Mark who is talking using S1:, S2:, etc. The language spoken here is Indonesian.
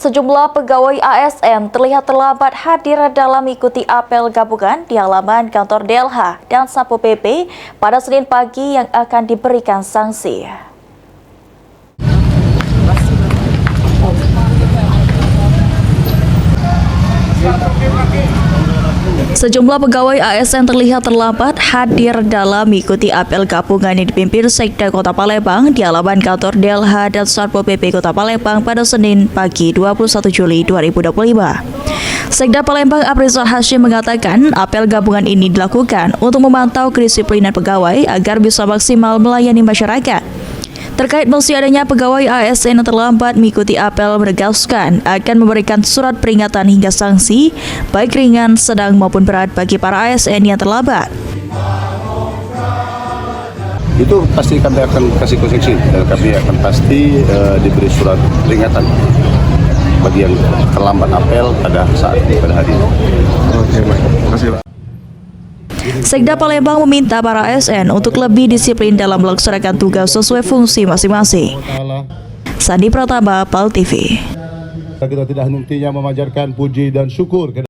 S1: Sejumlah pegawai ASN terlihat terlambat hadir dalam mengikuti apel gabungan di halaman kantor DLH dan Satpol PP pada Senin pagi yang akan diberikan sanksi. Sejumlah pegawai ASN terlihat terlambat hadir dalam mengikuti apel gabungan yang dipimpin Sekda Kota Palembang di halaman kantor DLH dan Satpol PP Kota Palembang pada Senin pagi 21 Juli 2025. Sekda Palembang Aprizal Hashim mengatakan apel gabungan ini dilakukan untuk memantau kedisiplinan pegawai agar bisa maksimal melayani masyarakat. Terkait masih adanya pegawai ASN yang terlambat mengikuti apel, menegaskan akan memberikan surat peringatan hingga sanksi, baik ringan, sedang maupun berat bagi para ASN yang terlambat.
S2: Itu pasti kami akan kasih konsekuensi dan kami akan pasti diberi surat peringatan bagi yang terlambat apel pada hari ini.
S3: Oke, baik. Terima kasih, Pak.
S1: Sekda Palembang meminta para ASN untuk lebih disiplin dalam melaksanakan tugas sesuai fungsi masing-masing. Sandi Pratama, PAL TV.
S2: Kita tidak hentinya memanjatkan puji dan syukur